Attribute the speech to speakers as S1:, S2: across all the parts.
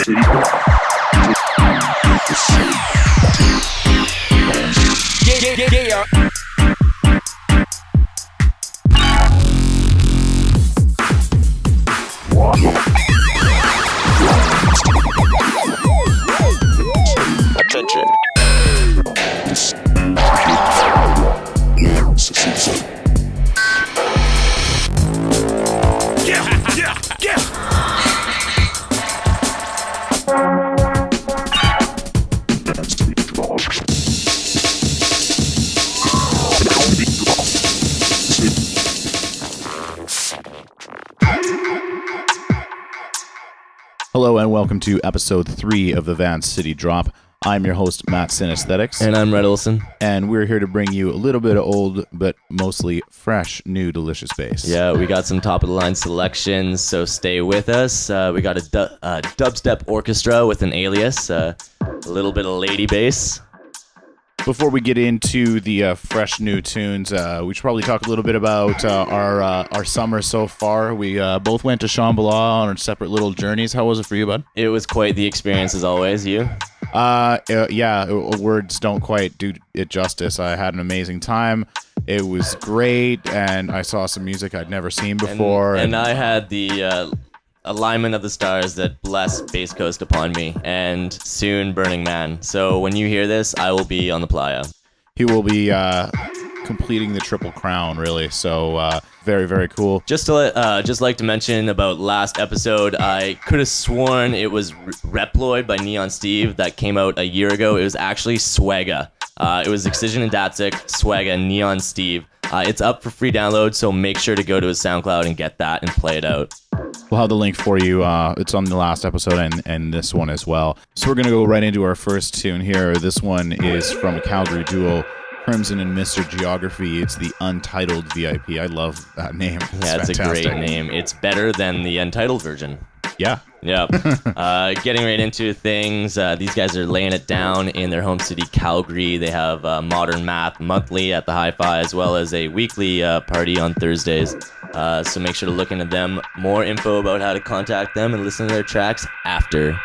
S1: Yeah.
S2: Attention.
S1: Yeah.
S3: Hello and welcome to episode 3 of the Vancity Drop. I'm your host, Matt Synesthetics.
S4: And I'm Red Olson.
S3: And we're here to bring you a little bit of old, but mostly fresh, new, delicious bass.
S4: Yeah, we got some top-of-the-line selections, so stay with us. We got a dubstep orchestra with an alias, a little bit of lady bass.
S3: Before we get into the fresh new tunes, we should probably talk a little bit about our summer so far. We both went to Shambhala on our separate little journeys. How was it for you, bud?
S4: It was quite the experience as always. You?
S3: Yeah, words don't quite do it justice. I had an amazing time. It was great, and I saw some music I'd never seen before.
S4: And I had the alignment of the stars that bless Bass Coast upon me, and soon Burning Man. So when you hear this, I will be on the playa.
S3: He will be completing the Triple Crown, really. So very, very cool.
S4: Just like to mention about last episode, I could have sworn it was Reploid by Neon Steve that came out a year ago. It was actually Swagga. It was Excision and Datsyk, Swagga, Neon Steve. It's up for free download, so make sure to go to his SoundCloud and get that and play it out.
S3: We'll have the link for you. It's on the last episode and this one as well. So we're going to go right into our first tune here. This one is from a Calgary duo, Crimson and Mr. Geography. It's the Untitled VIP. I love that name.
S4: It's a great name. It's better than the Untitled version.
S3: Yeah.
S4: Getting right into things. These guys are laying it down in their home city, Calgary. They have Modern Math monthly at the Hi-Fi, as well as a weekly party on Thursdays. So make sure to look into them. More info about how to contact them and listen to their tracks after.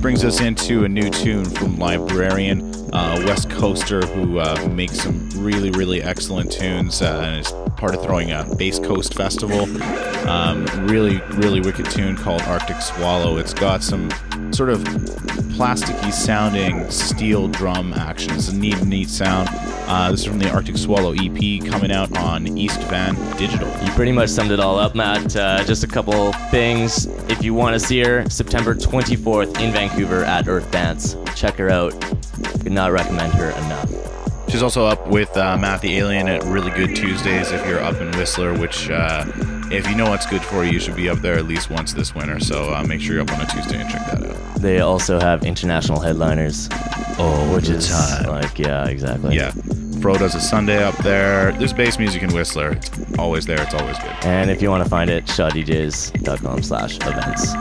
S3: Brings us into a new tune from Librarian, West Coaster, who makes some really, really excellent tunes and is part of throwing a Bass Coast Festival. Really, really wicked tune called Arctic Swallow. It's got some sort of plasticky sounding steel drum action. It's a neat sound. This is from the Arctic Swallow EP coming out on East Van Digital.
S4: You pretty much summed it all up, Matt. Just a couple things. If you want to see her, September 24th in Vancouver at Earth Dance. Check her out. Could not recommend her enough.
S3: She's also up with Matt the Alien at Really Good Tuesdays if you're up in Whistler, which if you know what's good for you, you should be up there at least once this winter. So make sure you're up on a Tuesday and check that out.
S4: They also have international headliners. Which is like, yeah, exactly.
S3: Yeah. Fro does a Sunday up there. There's bass music in Whistler. It's always there. It's always good.
S4: And if you want to find it, shawdjs.com/events.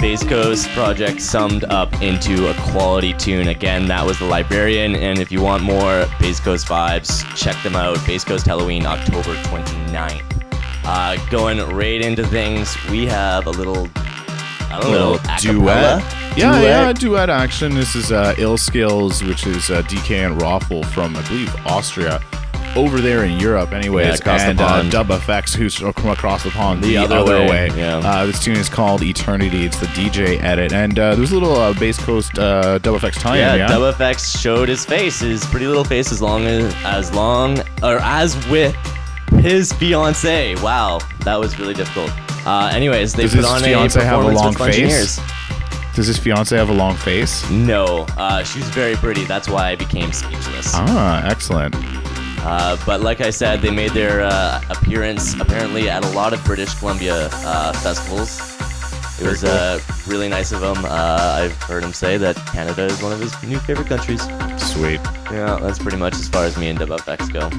S4: Bass Coast project summed up into a quality tune. Again, that was The Librarian, and if you want more Bass Coast vibes, check them out. Bass Coast Halloween, October 29th. Going right into things, we have a little
S3: duet.
S4: Duet.
S3: Duet action. This is Ill Skills, which is DK and Raffle from, I believe, Austria. Over there in Europe, anyways,
S4: yeah, across
S3: and
S4: the pond.
S3: Dub Effects, who's from across the pond,
S4: the other way. Yeah.
S3: This tune is called Eternity. It's the DJ edit, and there's a little Bass Coast Dub Effects tie-in. Yeah,
S4: Dub Effects showed his face, his pretty little face, as with his fiance. Wow, that was really difficult. Anyways, they put on a performance with Fungineers.
S3: Does his fiance have a long face?
S4: No, she's very pretty. That's why I became speechless.
S3: Ah, excellent.
S4: But like I said, they made their appearance apparently at a lot of British Columbia festivals. It was really nice of him. I've heard him say that Canada is one of his new favorite countries.
S3: Sweet.
S4: Yeah, that's pretty much as far as me and WFX go.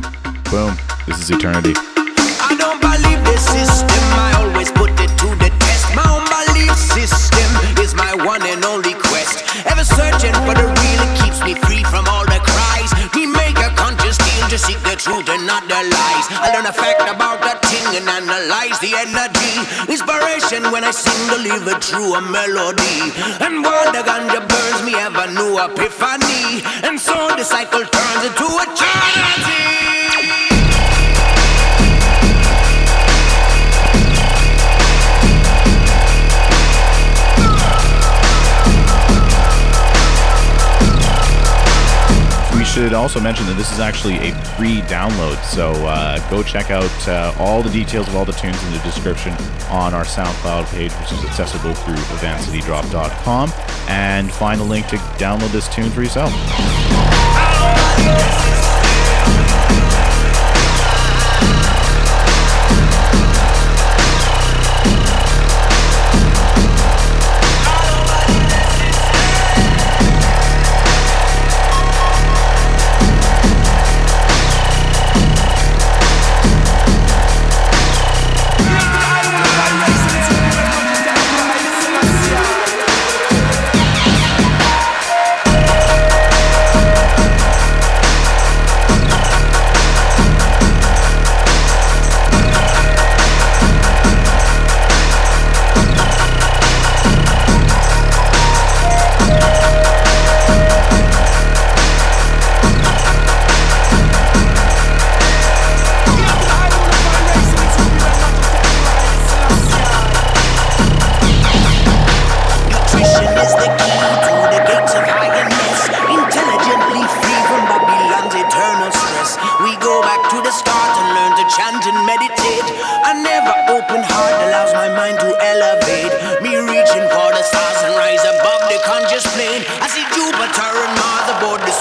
S3: Boom. This is Eternity.
S5: I don't believe the system, I always put it to the test. My own belief system is my one and only quest. Ever searching for the real, it keeps me free from all the cries. We make a conscious deal to seek the truth and not the lies. I learn a fact about that thing and analyze the energy. Inspiration when I sing, deliver true a melody. And while the ganja burns me, have a new epiphany. And so the cycle turns into eternity.
S3: Should also mention that this is actually a free download, so go check out all the details of all the tunes in the description on our SoundCloud page, which is accessible through vancitydrop.com, and find the link to download this tune for yourself.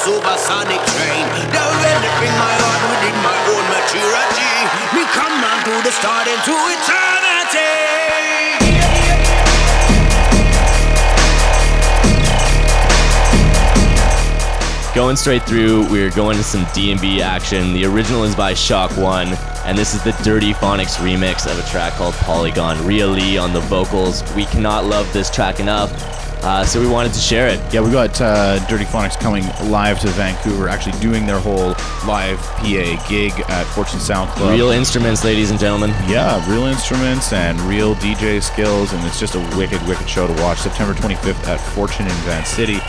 S3: Supersonic train, developing my art within my own maturity. We come on to the start into eternity.
S4: Going straight through, we're going to some D&B action. The original is by Shock One, and this is the Dirty Phonics remix of a track called Polygon. Rhea Lee on the vocals. We cannot love this track enough. So we wanted to share it.
S3: Yeah, we got Dirty Phonics coming live to Vancouver, actually doing their whole live PA gig at Fortune Sound Club.
S4: Real instruments, ladies and gentlemen.
S3: Yeah, real instruments and real DJ skills, and it's just a wicked, wicked show to watch. September 25th at Fortune in Vancity.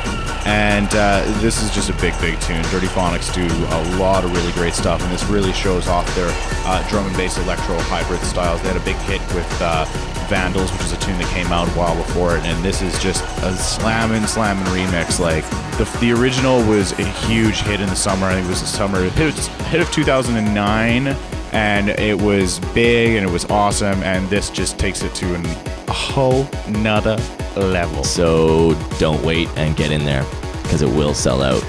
S3: And this is just a big, big tune. Dirty Phonics do a lot of really great stuff, and this really shows off their drum and bass electro hybrid styles. They had a big hit with Vandals, which is a tune that came out a while before it, and this is just a slammin' remix. Like the original was a huge hit in the summer. I think it was the summer hit of 2009, and it was big and it was awesome. And this just takes it to a whole nother level.
S4: So don't wait and get in there, because it will sell out.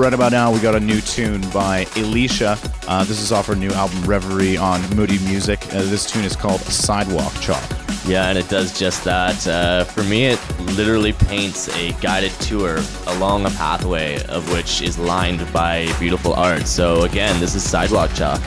S3: right about now, we got a new tune by Alicia. This is off her new album Reverie on Moody Music. This tune is called Sidewalk Chalk.
S4: Yeah, and it does just that. For me, it literally paints a guided tour along a pathway of which is lined by beautiful art. So again, this is Sidewalk Chalk.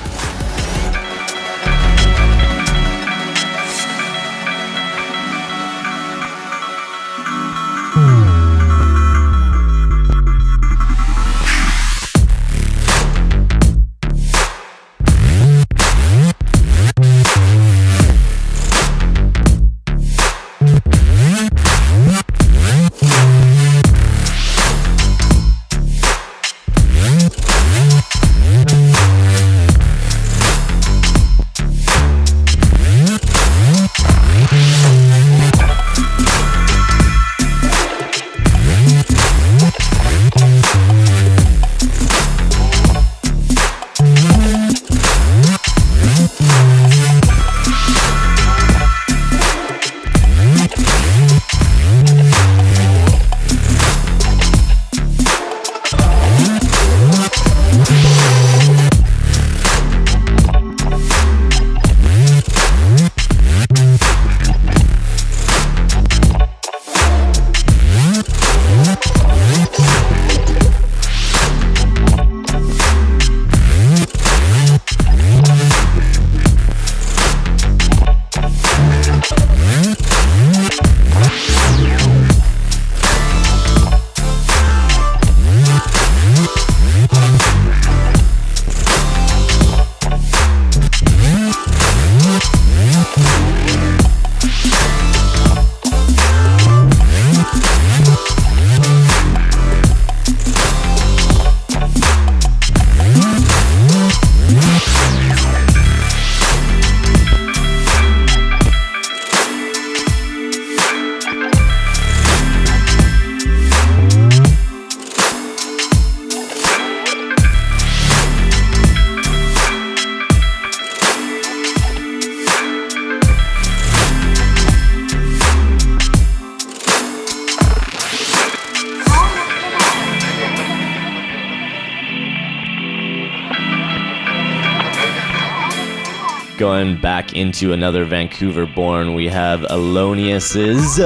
S4: Going back into another Vancouver-born, we have Alonius's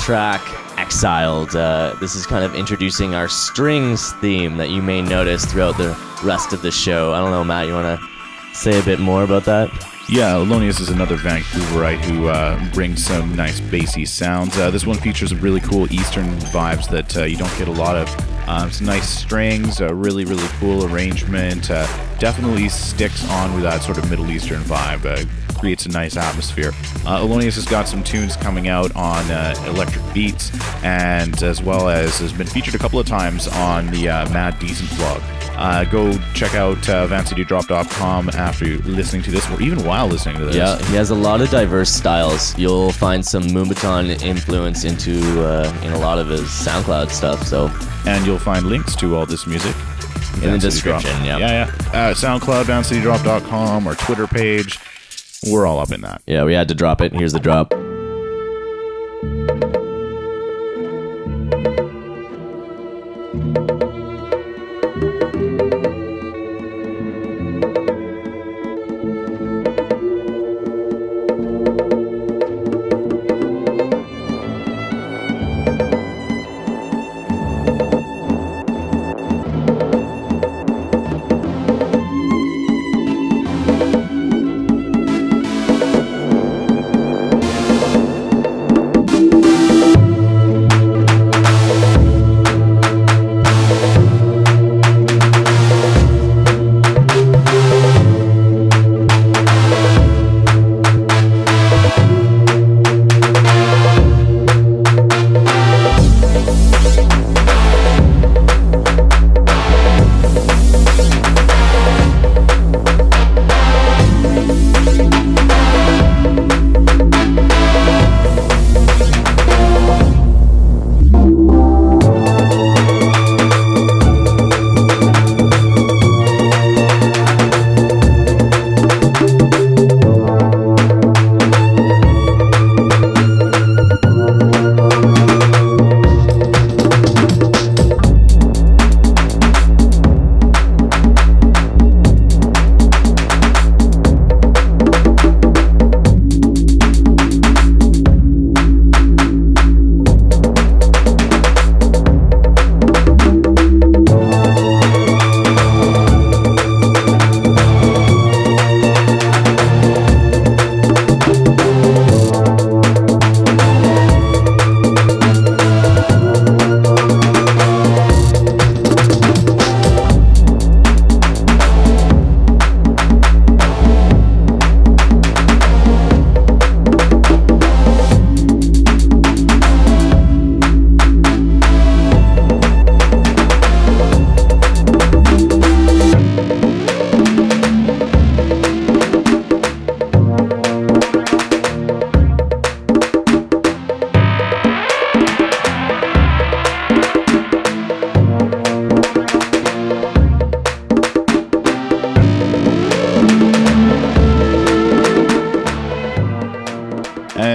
S4: track Exiled. This is kind of introducing our strings theme that you may notice throughout the rest of the show. I don't know, Matt, you want to say a bit more about that?
S3: Yeah, Alonius is another Vancouverite who brings some nice bassy sounds. This one features really cool Eastern vibes that you don't get a lot of. Some nice strings, really cool arrangement. Definitely sticks on with that sort of Middle Eastern vibe. Creates a nice atmosphere. Alonius has got some tunes coming out on Electric Beats, and as well as has been featured a couple of times on the Mad Decent blog. Go check out vancitydrop.com after listening to this, or even while listening to this.
S4: Yeah, he has a lot of diverse styles. You'll find some Moombahton influence into in a lot of his SoundCloud stuff.
S3: And you'll find links to all this music
S4: in the description.
S3: Yeah. SoundCloud, vancitydrop.com, our Twitter page. We're all up in that.
S4: Yeah, we had to drop it. Here's the drop.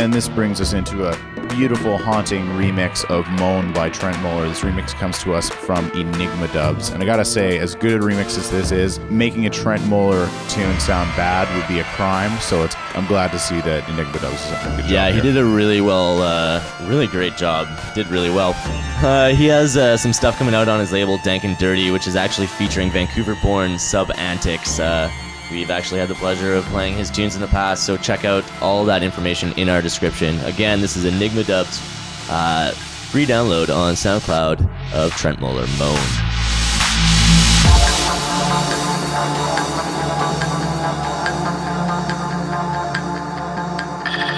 S3: And this brings us into a beautiful, haunting remix of Moan by Trent Muller. This remix comes to us from Enigma Dubs. And I gotta say, as good a remix as this is, making a Trent Muller tune sound bad would be a crime. So I'm glad to see that Enigma Dubs is doing a good job.
S4: Yeah, he did a really really great job. Did really well. He has some stuff coming out on his label Dank and Dirty, which is actually featuring Vancouver-born Sub Antics. We've actually had the pleasure of playing his tunes in the past, so check out all that information in our description. Again, this is Enigma Dubs, free download on SoundCloud of Trent Muller, Moan.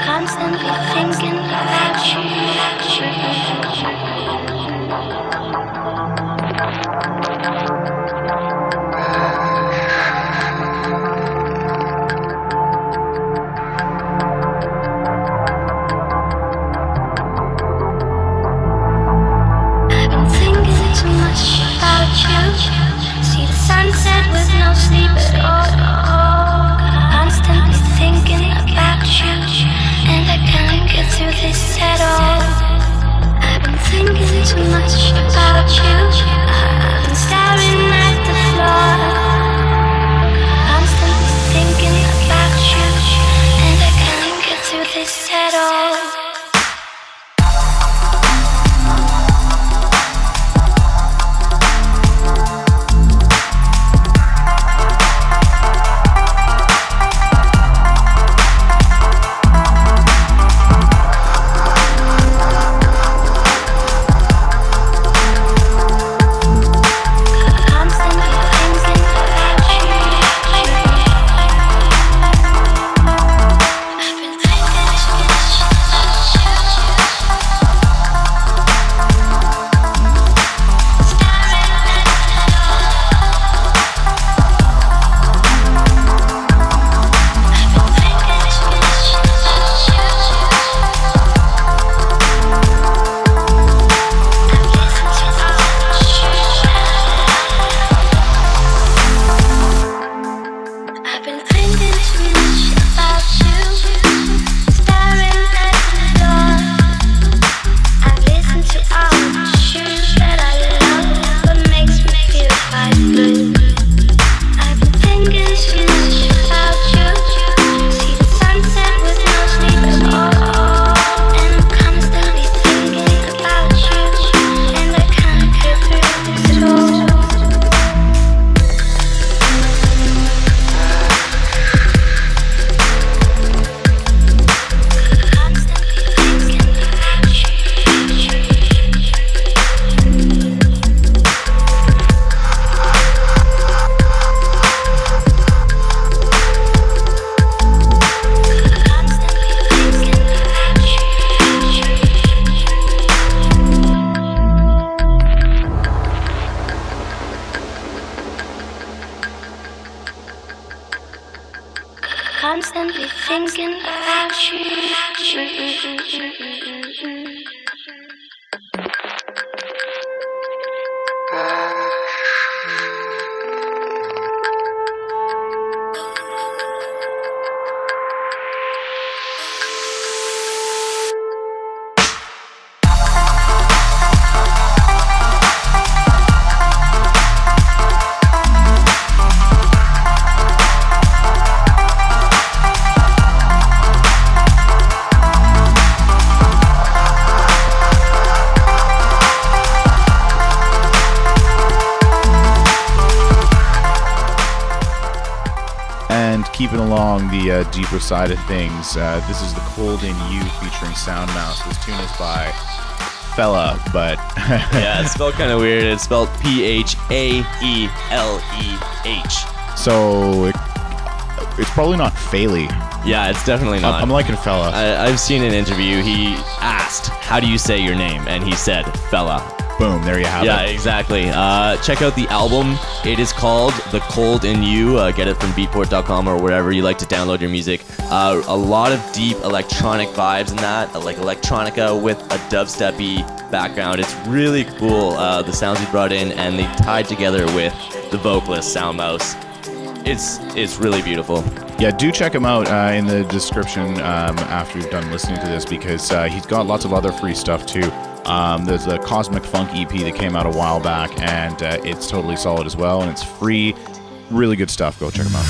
S6: Constantly thinking about you. I've been thinking too much about you. See the sunset with no sleep at all. Constantly thinking about you, and I can't get through this at all. I've been thinking too much about you. I've been staring at the floor. Constantly thinking about you, and I can't get through this at all. Constantly thinking about you.
S3: Keeping along the deeper side of things, this is The Cold in You featuring Sound Mouse. This tune is by Fella, but
S4: yeah, it's spelled kind of weird. It's spelled Phaeleh.
S3: So it's probably not Phaeleh.
S4: Yeah, it's definitely not.
S3: I'm liking Fella.
S4: I've seen an interview. He asked, "How do you say your name?" And he said, "Fella."
S3: Boom, there you have it.
S4: Yeah, exactly. Check out the album. It is called The Cold in You. Get it from beatport.com or wherever you like to download your music. A lot of deep electronic vibes in that, like electronica with a dubstep-y background. It's really cool, the sounds he brought in, and they tied together with the vocalist, Sound Mouse. It's really beautiful.
S3: Yeah, do check him out in the description after you've done listening to this, because he's got lots of other free stuff too. There's a Cosmic Funk EP that came out a while back, and it's totally solid as well, and it's free. Really good stuff. Go check him out.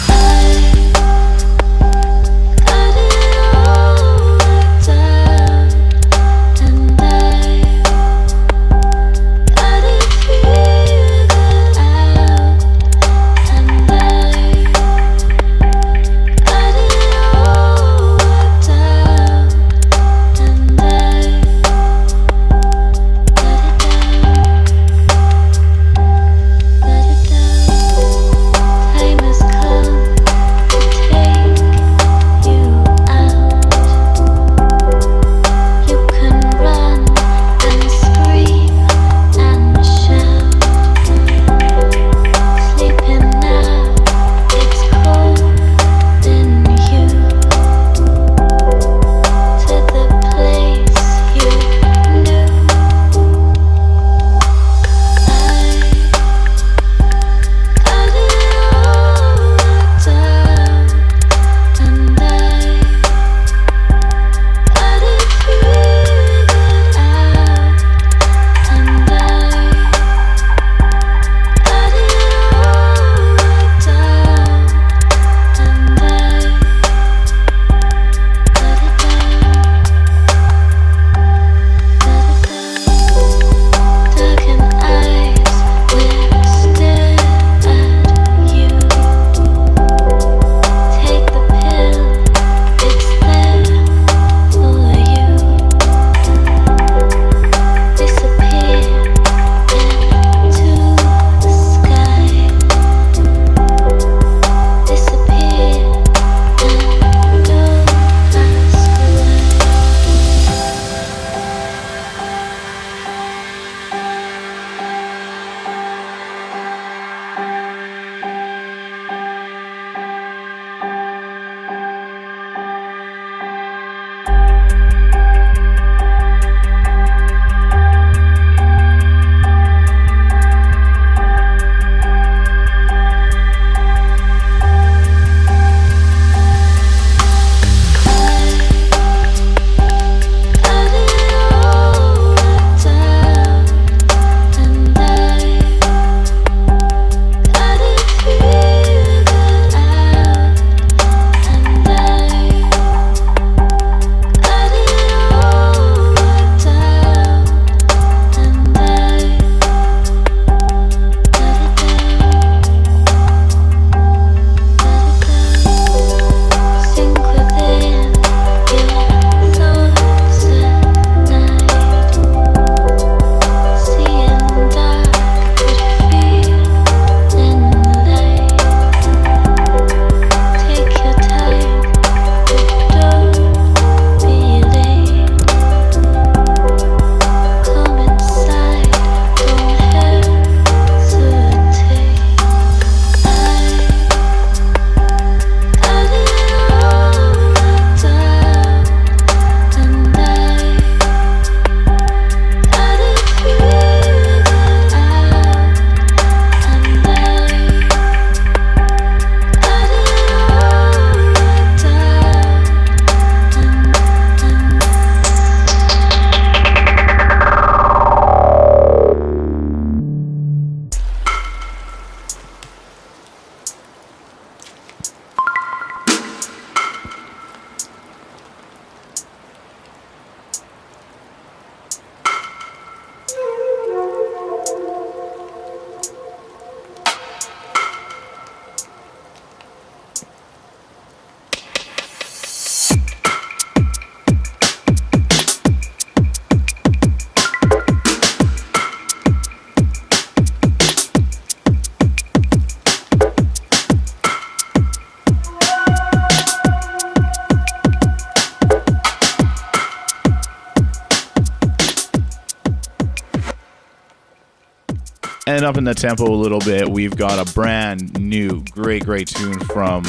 S3: And up in the tempo a little bit, we've got a brand new, great tune from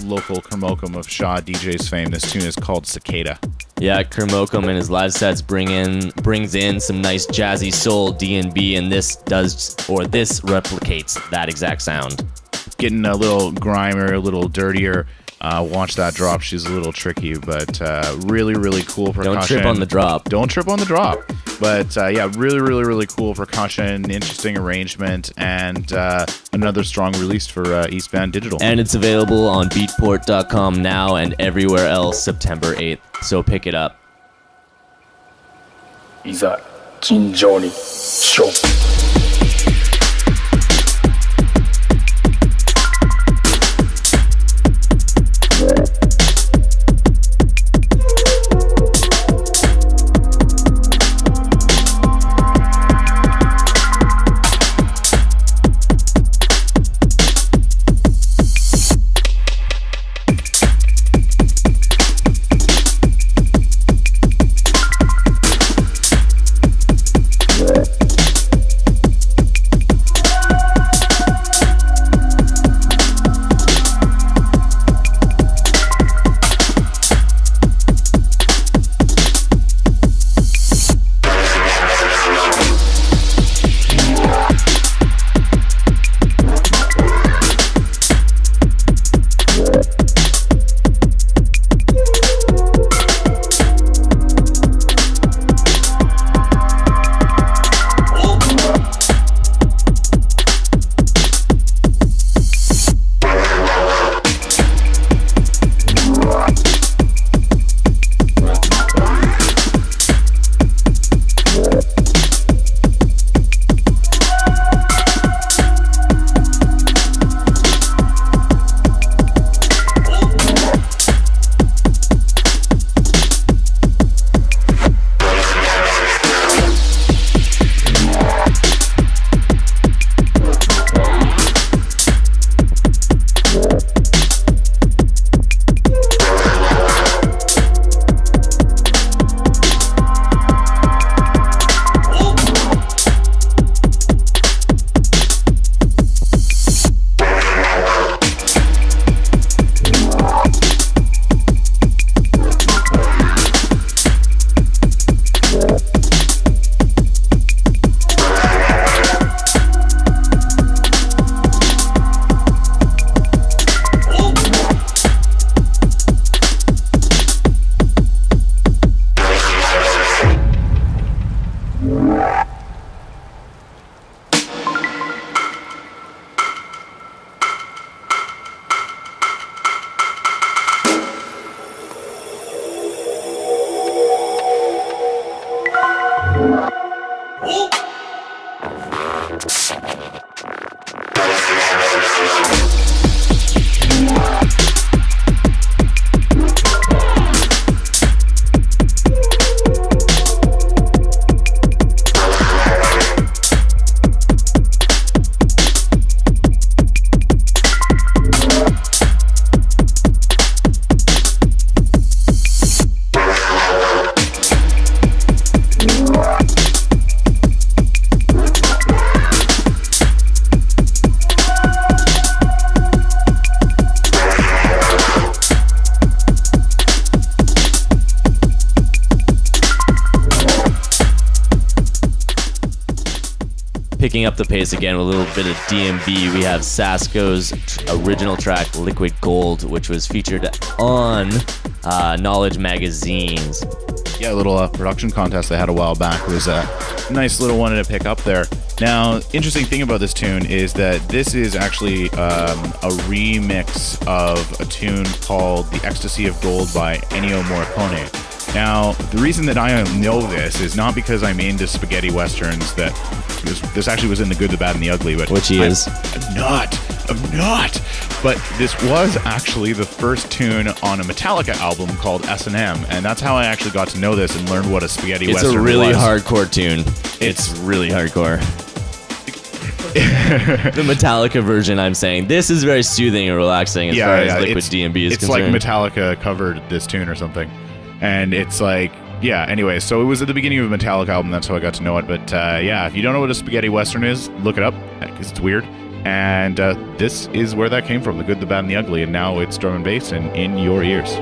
S3: local Kermokum of Shaw DJ's fame. This tune is called Cicada.
S4: Yeah, Kermokum and his live sets brings in some nice jazzy soul D&B, and this replicates that exact sound.
S3: Getting a little grimier, a little dirtier. Watch that drop. She's a little tricky, but really, really cool percussion.
S4: Don't trip on the drop.
S3: Don't trip on the drop. But yeah, really, really, really cool percussion, interesting arrangement, and another strong release for East Van Digital.
S4: And it's available on beatport.com now and everywhere else September 8th. So pick it up.
S7: いざ尋常に勝負
S4: Picking up the pace again with a little bit of DMB, we have Sasko's original track Liquid Gold, which was featured on Knowledge Magazine's.
S3: Yeah, a little production contest they had a while back was a nice little one to pick up there. Now, interesting thing about this tune is that this is actually a remix of a tune called The Ecstasy of Gold by Ennio Morricone. Now, the reason that I know this is not because I'm into spaghetti westerns, that this actually was in The Good, the Bad, and the Ugly, but
S4: Which he is.
S3: I'm not. But this was actually the first tune on a Metallica album called S&M, and that's how I actually got to know this and learned what a spaghetti western was.
S4: It's a really hardcore tune. It's really hardcore. The Metallica version, I'm saying. This is very soothing and relaxing as far as Liquid DMB is concerned.
S3: It's like Metallica covered this tune or something. And it's like, yeah, anyway, so it was at the beginning of a Metallica album, that's how I got to know it. But yeah, if you don't know what a spaghetti western is, look it up, because it's weird. And this is where that came from, The Good, the Bad, and the Ugly. And now it's drum and bass and in your ears.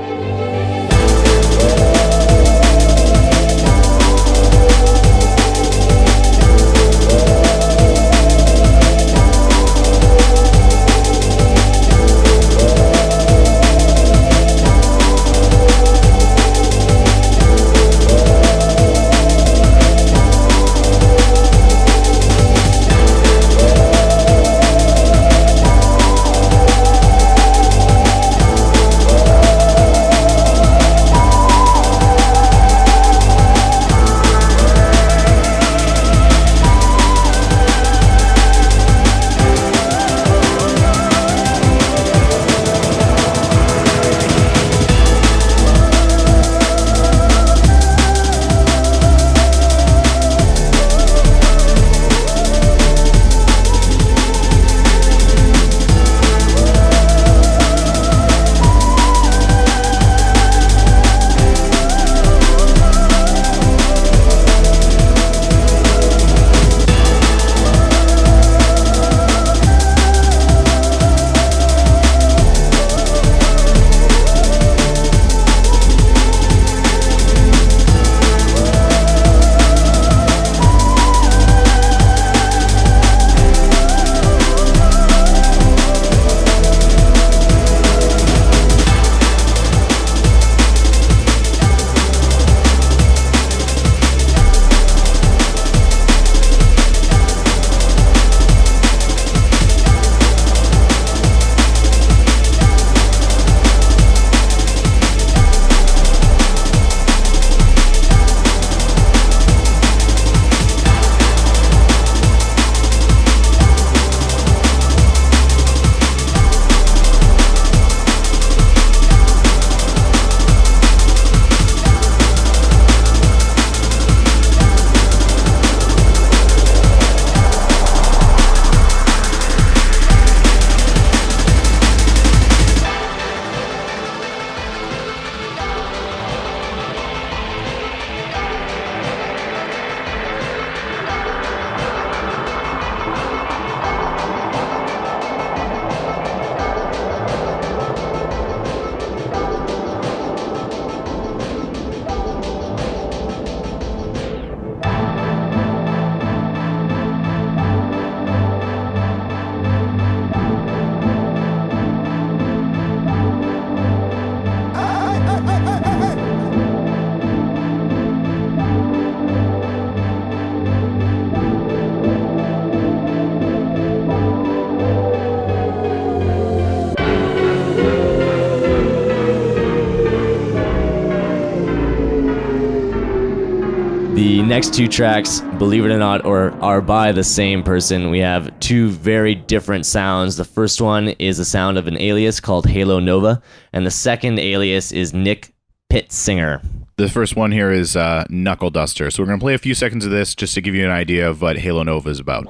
S4: The next two tracks, believe it or not, are by the same person. We have two very different sounds. The first one is a sound of an alias called Halo Nova, and the second alias is Nick Pitsinger.
S3: The first one here is Knuckle Duster. So we're going to play a few seconds of this just to give you an idea of what Halo Nova is about.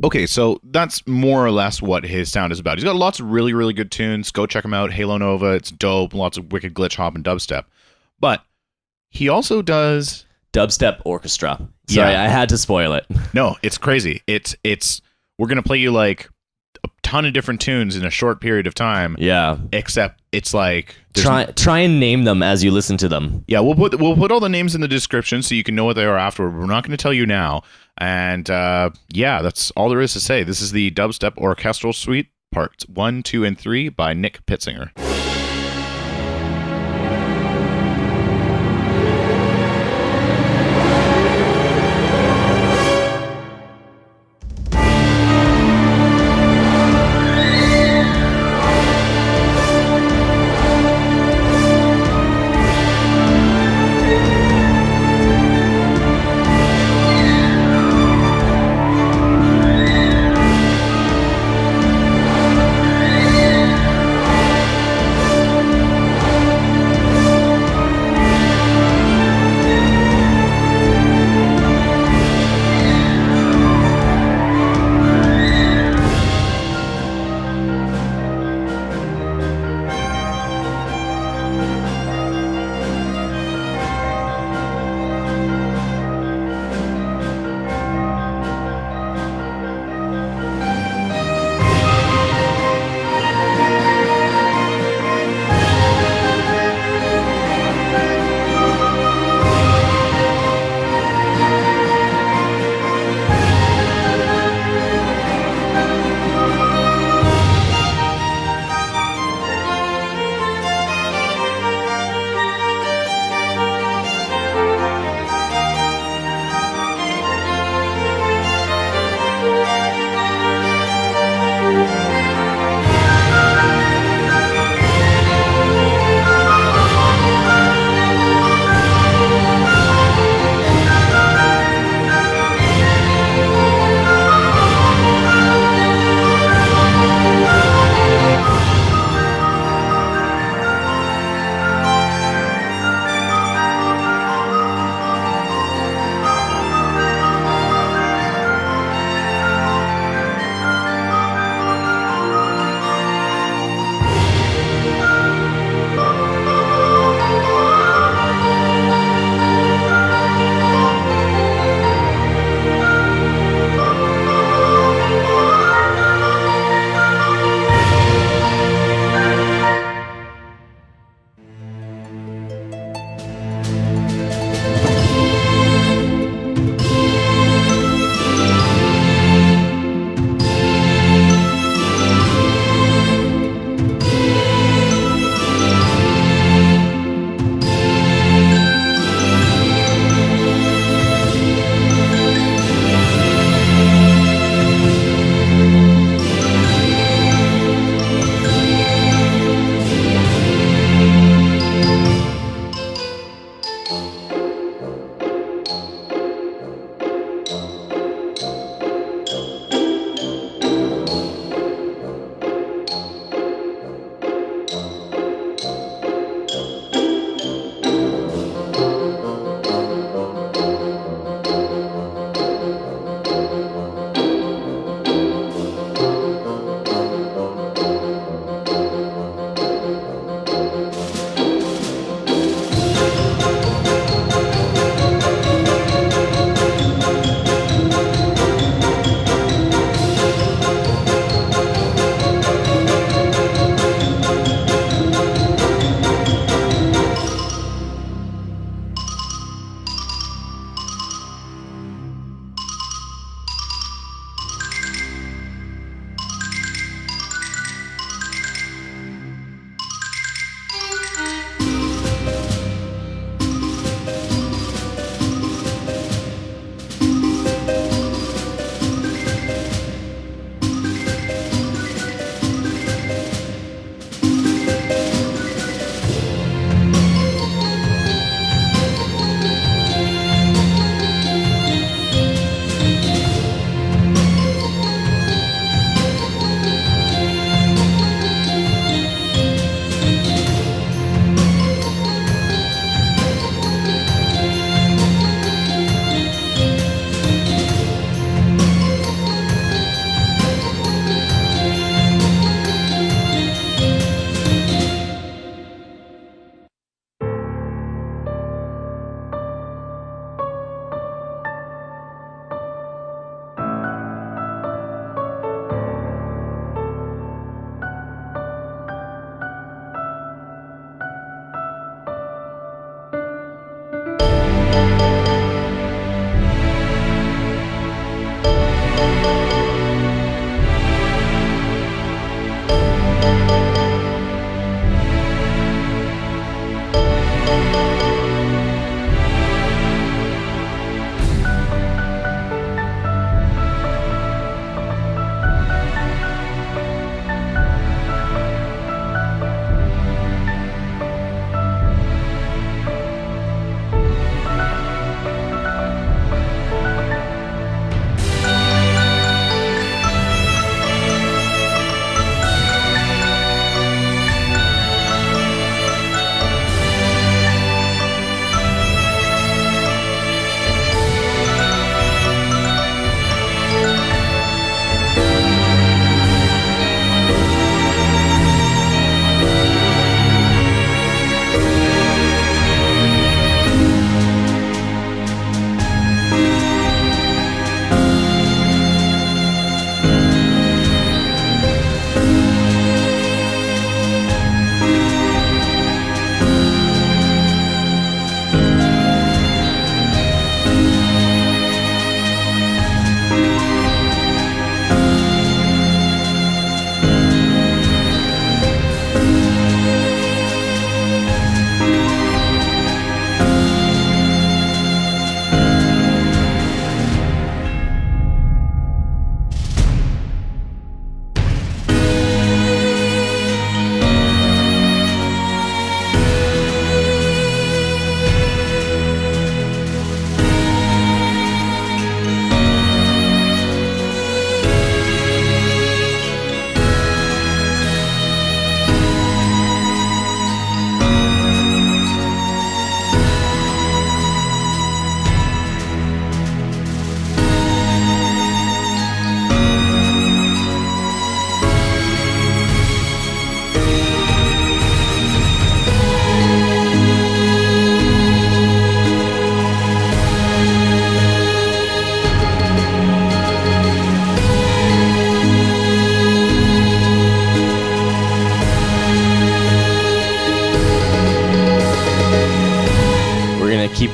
S3: Okay, so that's more or less what his sound is about. He's got lots of really, really good tunes. Go check him out. Halo Nova, it's dope. Lots of wicked glitch hop and dubstep. But he also does...
S4: Dubstep orchestra. Sorry, I had to spoil it.
S3: No, it's crazy. It's we're going to play you like a ton of different tunes in a short period of time.
S4: Yeah.
S3: Except it's like...
S4: Try and name them as you listen to them.
S3: Yeah, we'll put all the names in the description so you can know what they are afterward. We're not going to tell you now. And yeah, that's all there is to say. This is the Dubstep Orchestral Suite, parts 1, 2, and 3 by Nick Pitsinger.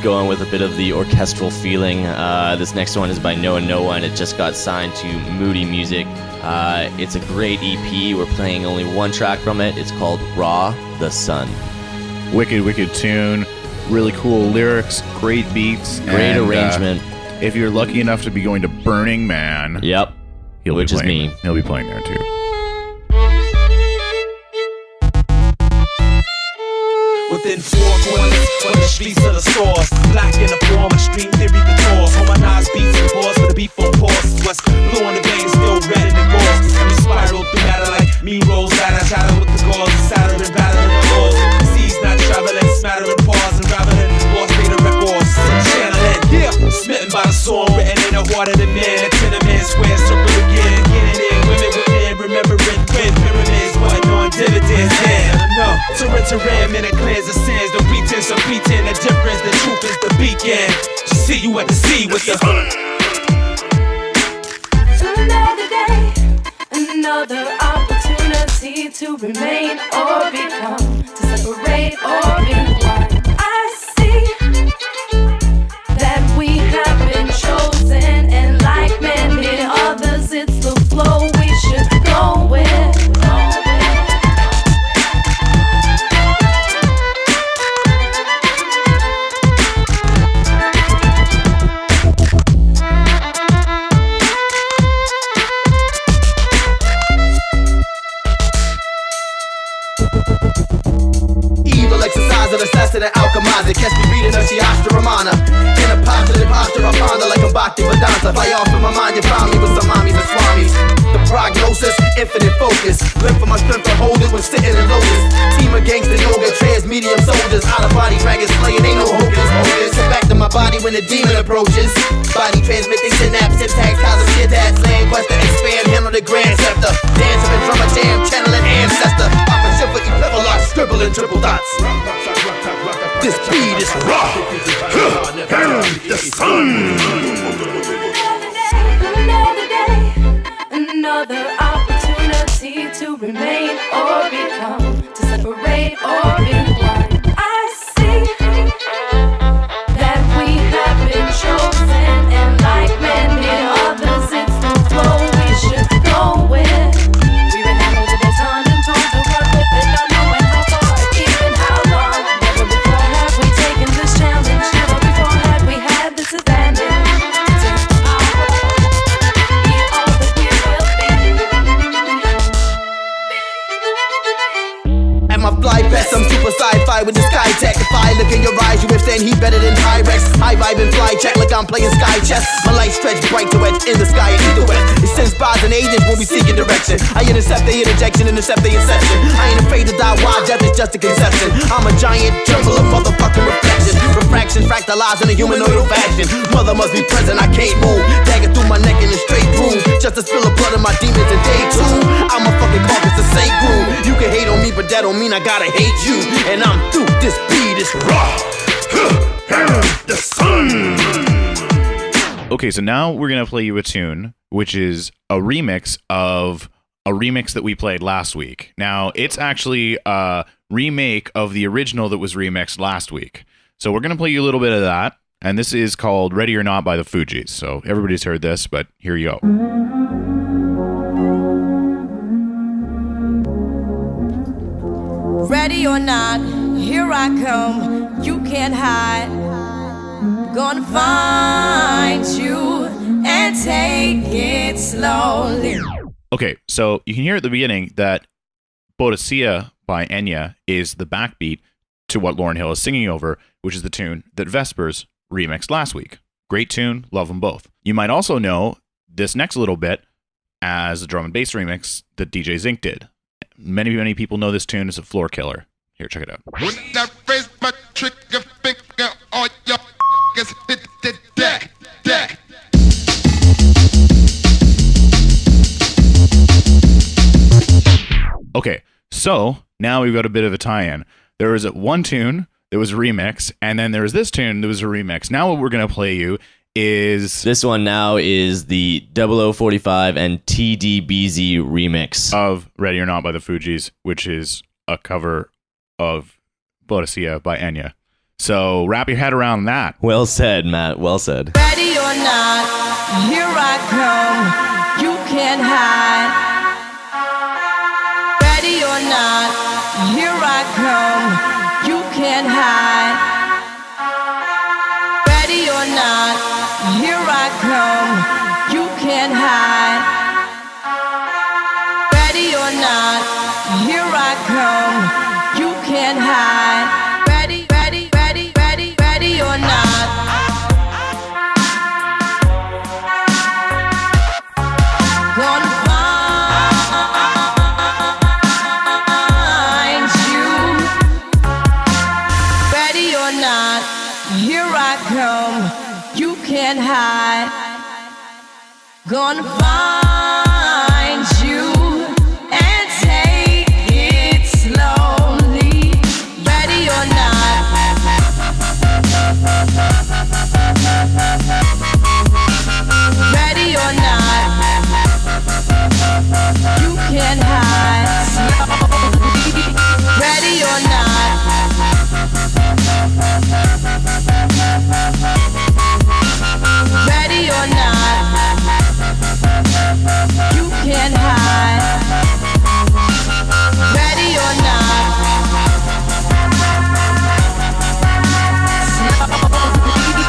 S4: going with a bit of the orchestral feeling. This next one is by Noah Noah, and it just got signed to Moody Music. It's a great EP. We're playing only one track from it. It's called Raw the Sun.
S3: Wicked tune. Really cool lyrics, great beats.
S4: Great arrangement.
S3: If you're lucky enough to be going to Burning Man,
S4: Yep. Which is me.
S3: He'll be playing there too.
S8: Within 4 corners on the streets of the stores, black in the form of stream theory couture. Harmonized beats and bars for the beat for pause. What's blue on the veins, still red in the gauze. And we spiral through matter like me rolls, shadow with the gauze, Saturn battling the laws. Seas not traveling, smattering pause and raveling lost data records. Channeling, yeah, smitten by the song written in the heart of the man. A tenement square circle again, getting in. Women within, remembering when pyramids wasn't on dividends. Yeah, no, Turin in a cleanse of sins. No pretense or pretend. The difference, the truth is the beacon. Just see you at the sea with the
S6: Another day, another opportunity to remain or become, to separate or be one. I see that we have been chosen, and like many others, it's the flow we should go with.
S9: Assassin and alchemize it. Catch me reading a Shiastra Ramana. In a positive posture, I ponder like a Bhakti Vedanta. Fly off in my mind, you found me with some mommies and swamis. The prognosis, infinite focus. Live for my strength to hold it when sitting in lotus. Team of gangster yoga, trans medium soldiers. Out of body dragon slaying, ain't no hocus pocus. Get back to my body when the demon approaches. Body transmitting synapse, syntax, cause of shit that's land. Quest to expand, handle the grand scepter. Dancing and drummer jam, channeling ancestor. Papa shiver, equivalent, scribbling triple dots. This beat is raw. The sun.
S6: Another day, another opportunity to remain or become, to separate or be one. I see that we have been chosen, and like many others, it's the flow we should go with. We were never to be turned and told to work with it, not knowing how far, even how long. Never before have we taken this challenge. Never before had we had this advantage. Take power, be all that we will be.
S9: At my fly best, I'm super sci-fi with the sky tech. If I look in your eyes, you withstand heat better than Pyrex. High vibe and fly check like I'm playing sky chess. My light stretch bright to edge in the sky and either west. It sends spies and agents when we seeking direction. I intercept the interjection, intercept the inception. I ain't afraid to die wild, death is just a conception. I'm a giant jumble of motherfucking reflections. Refractions fractalized in a humanoidal fashion. Mother must be present, I can't move. Dagger through my neck in a straight groove. Just to spill the blood of my demons in day 2. I'm a fucking carcass, the same groove. You can hate on me, but that don't mean I gotta hate you. And I'm through, this beat is raw. The sun.
S3: Okay, so now we're going to play you a tune, which is a remix of a remix that we played last week. Now, it's actually a remake of the original that was remixed last week. So we're going to play you a little bit of that, and this is called Ready or Not by the Fugees. So everybody's heard this, but here you go.
S10: Ready or not, here I come, you can't hide. Gonna find you and take it slowly.
S3: Okay, so you can hear at the beginning that Bodicea by Enya is the backbeat to what Lauryn Hill is singing over, which is the tune that Vespers remixed last week. Great tune, love them both. You might also know this next little bit as a drum and bass remix that DJ Zinc did. Many people know this tune as a floor killer. Here, check it out.
S11: When I raise my trigger finger, all y'all hit the deck.
S3: Okay, so now we've got a bit of a tie-in. There was one tune that was a remix, and then there was this tune that was a remix. Now what we're going to play you is...
S4: This one now is the 0045 and TDBZ remix
S3: of Ready or Not by the Fugees, which is a cover of Bodicea by Enya. So wrap your head around that.
S4: Well said, Matt. Well said.
S10: Ready or not, here I come. You can't hide. Ready or not, here I come. You can't hide. Ready or not, here I come. You can't hide. Ready or not, here I come. You can't hide. Ready, ready, ready, ready, ready or not. Gonna find you. Ready or not, here I come. You can't hide. Gonna find you and take it slowly. Ready or not. Ready or not. You can't hide slowly. Ready or not. Ready or not. You can't hide. Ready or not. Slowly.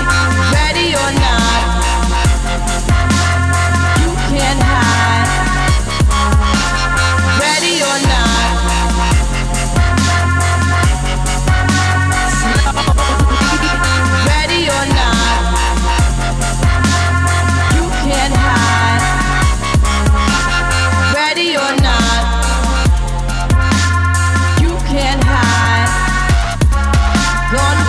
S10: Ready or not. You can't hide. Ready or not. Slowly. Ready or not. You can't hide. Ready or not. You can't hide. Gonna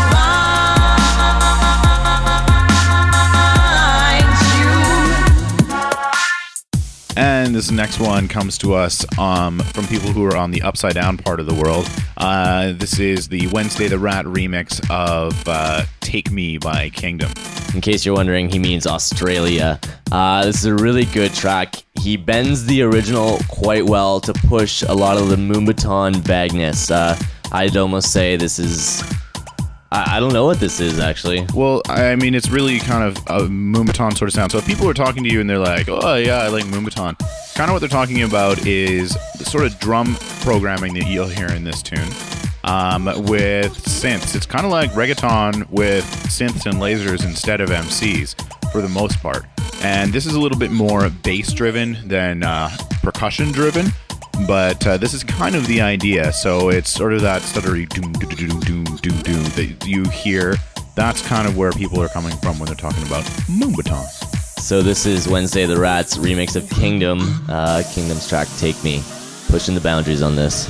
S10: find you.
S3: And this next one comes to us from people who are on the upside down part of the world. This is the Wednesday the Rat remix of Take Me by Kingdom.
S4: In case you're wondering, he means Australia. This is a really good track. He bends the original quite well to push a lot of the Moombahton vagueness. I'd almost say this is... I don't know what this is, actually.
S3: Well, I mean, it's really kind of a Moombahton sort of sound. So if people are talking to you and they're like, oh, yeah, I like Moombahton, kind of what they're talking about is the sort of drum programming that you'll hear in this tune with synths. It's kind of like reggaeton with synths and lasers instead of MCs for the most part. And this is a little bit more bass-driven than percussion-driven. But this is kind of the idea. So it's sort of that stuttery doom doom doom doom doom doom that you hear. That's kind of where people are coming from when they're talking about Moombahton.
S4: So this is Wednesday the Rat's remix of Kingdom. Kingdom's track Take Me. Pushing the boundaries on this.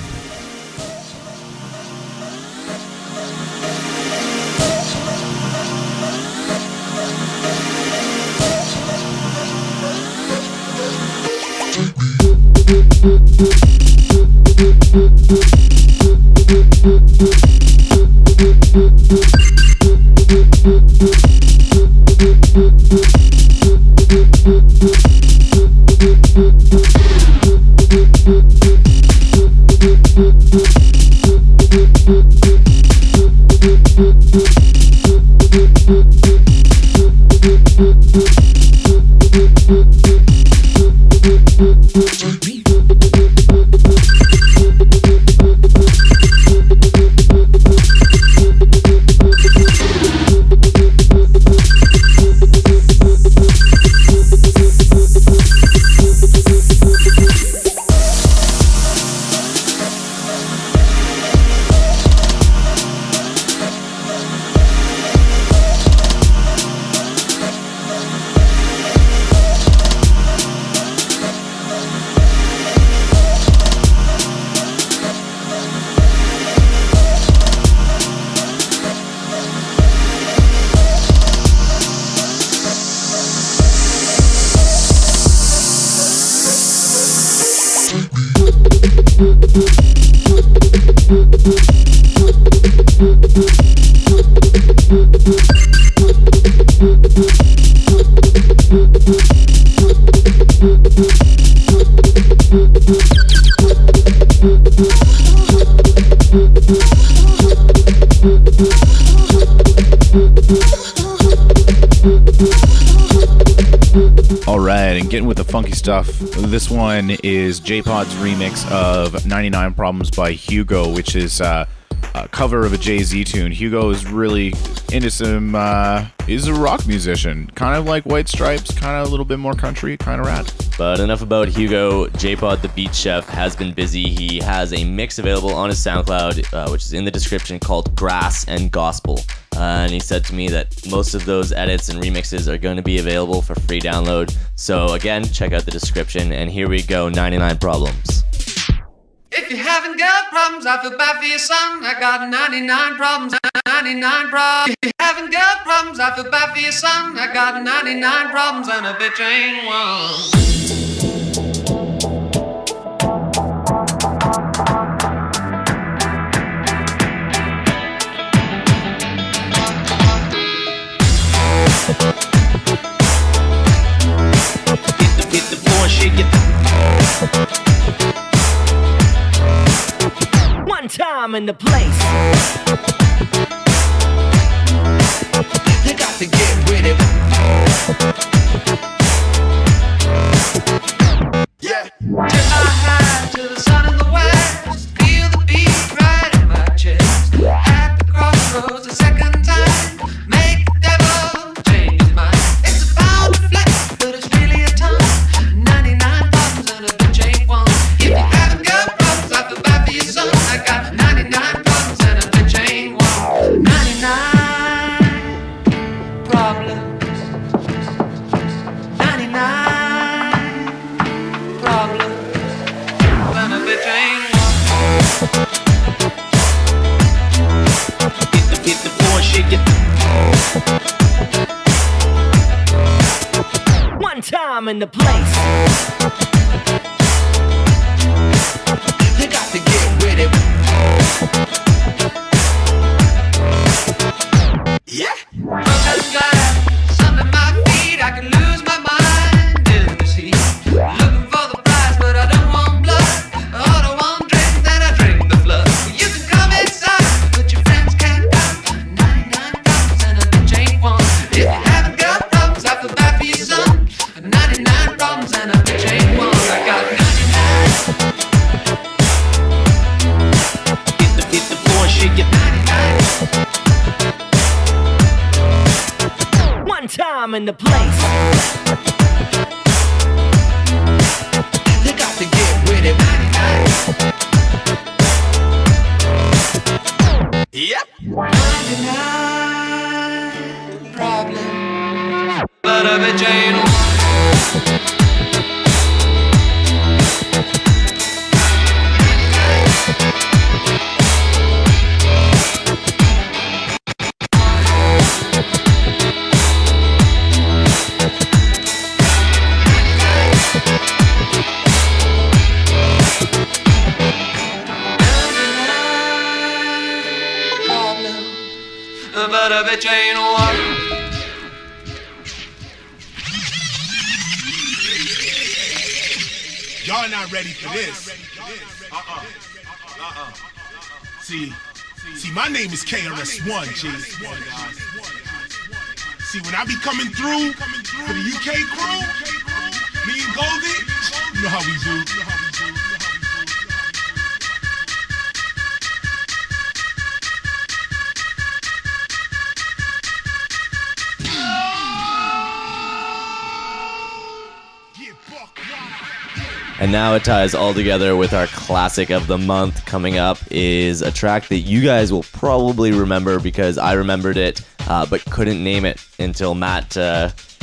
S3: getting with the funky stuff. This one is J-Pod's remix of 99 Problems by Hugo, which is a cover of a Jay-Z tune. Hugo is really into some, he's a rock musician, kind of like White Stripes, kind of a little bit more country, kind of rad.
S4: But enough about Hugo. J-Pod, the beat chef, has been busy. He has a mix available on his SoundCloud, which is in the description, called Grass and Gospel. And he said to me that most of those edits and remixes are going to be available for free download. So again, check out the description. And here we go, 99 Problems.
S12: If you haven't got problems, I feel bad for your son. I got 99 problems, 99 problems. If you haven't got problems, I feel bad for your son. I got 99 problems and a bitch ain't one.
S5: Hit the floor and shake it.
S10: One time in the place.
S5: You got to get with it. Yeah.
S12: Tip my hat to the sun in the west. Feel the beat right in my chest. At the crossroads a second time. Make the devil change his mind. It's a pound of flesh, but it's really a ton. 99 problems and a bitch ain't one. If you haven't got problems, I feel bad for your son. I got 99 problems and a bitch ain't one. 99 problems. 99 problems and a bitch ain't one.
S5: Hit the floor and shake it.
S10: One time in the place.
S5: You got to get with it. Yeah.
S12: Broken glass under my feet, I can lose my mind in this heat. Looking for the prize, but I don't want blood. I don't want drink, then I drink the flood. You can come inside, but your friends can't come. 99 problems and a bitch ain't one. If you haven't got problems, I feel bad for your son. 99 problems and a bitch ain't one. I got 99.
S5: Hit the floor and shake it.
S12: 99.
S10: One time in the place.
S5: You got to get with it. 99. Yep.
S12: 99 problems, but a bitch ain't one. But a bitch ain't one.
S11: Y'all not ready for this. See, my name is KRS-One, G. See, when I be coming through for the UK crew, me and Goldie, you know how we do.
S4: And now it ties all together with our classic of the month. Coming up is a track that you guys will probably remember because I remembered it, but couldn't name it until Matt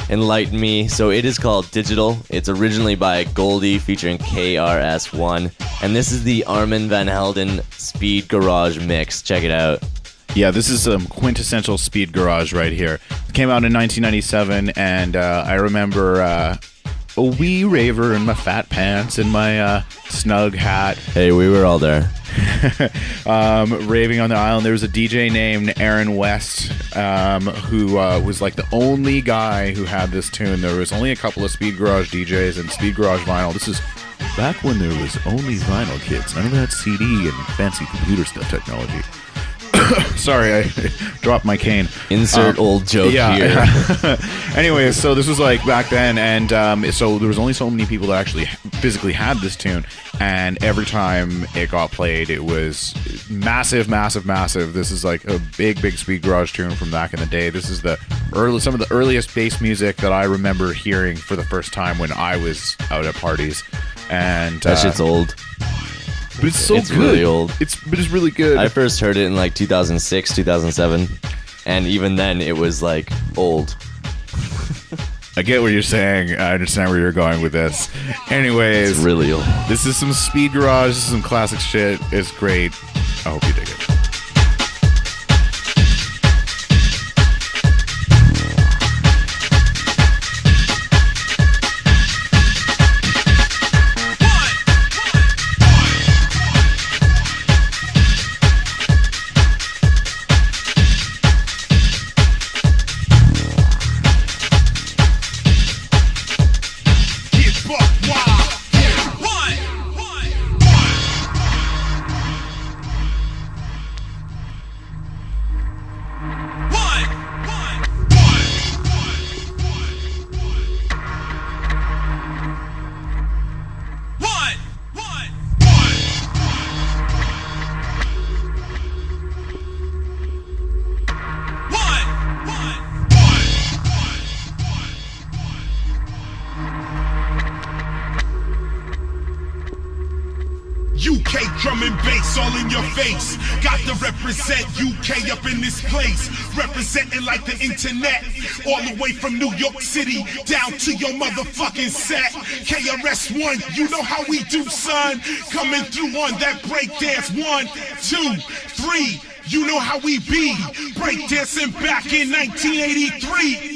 S4: enlightened me. So it is called Digital. It's originally by Goldie featuring KRS-One. And this is the Armin van Helden Speed Garage mix. Check it out.
S3: Yeah, this is some quintessential Speed Garage right here. It came out in 1997, and I remember a wee raver in my fat pants and my snug hat.
S4: Hey, we were all there.
S3: Raving on the island. There was a DJ named Aaron West who was like the only guy who had this tune. There was only a couple of Speed Garage DJs and Speed Garage vinyl. This is back when there was only vinyl, kids. None of that CD and fancy computer stuff technology. Sorry, I dropped my cane.
S4: Insert old joke here.
S3: Anyway, so this was like back then, and so there was only so many people that actually physically had this tune, and every time it got played, it was massive, massive, massive. This is like a big, big speed garage tune from back in the day. This is some of the earliest bass music that I remember hearing for the first time when I was out at parties, and
S4: that shit's old.
S3: But it's so good.
S4: Really old.
S3: It's really good.
S4: I first heard it in like 2006, 2007, and even then it was like old.
S3: I get what you're saying. I understand where you're going with this. Anyways,
S4: it's really old. This
S3: is some speed garage. This is some classic shit. It's great. I hope you dig it.
S11: UK drum and bass all in your face. Got to represent UK up in this place. Representing like the internet. All the way from New York City down to your motherfucking set. KRS-One, you know how we do, son. Coming through on that breakdance. 1, 2, 3. You know how we be. Breakdancing back in 1983.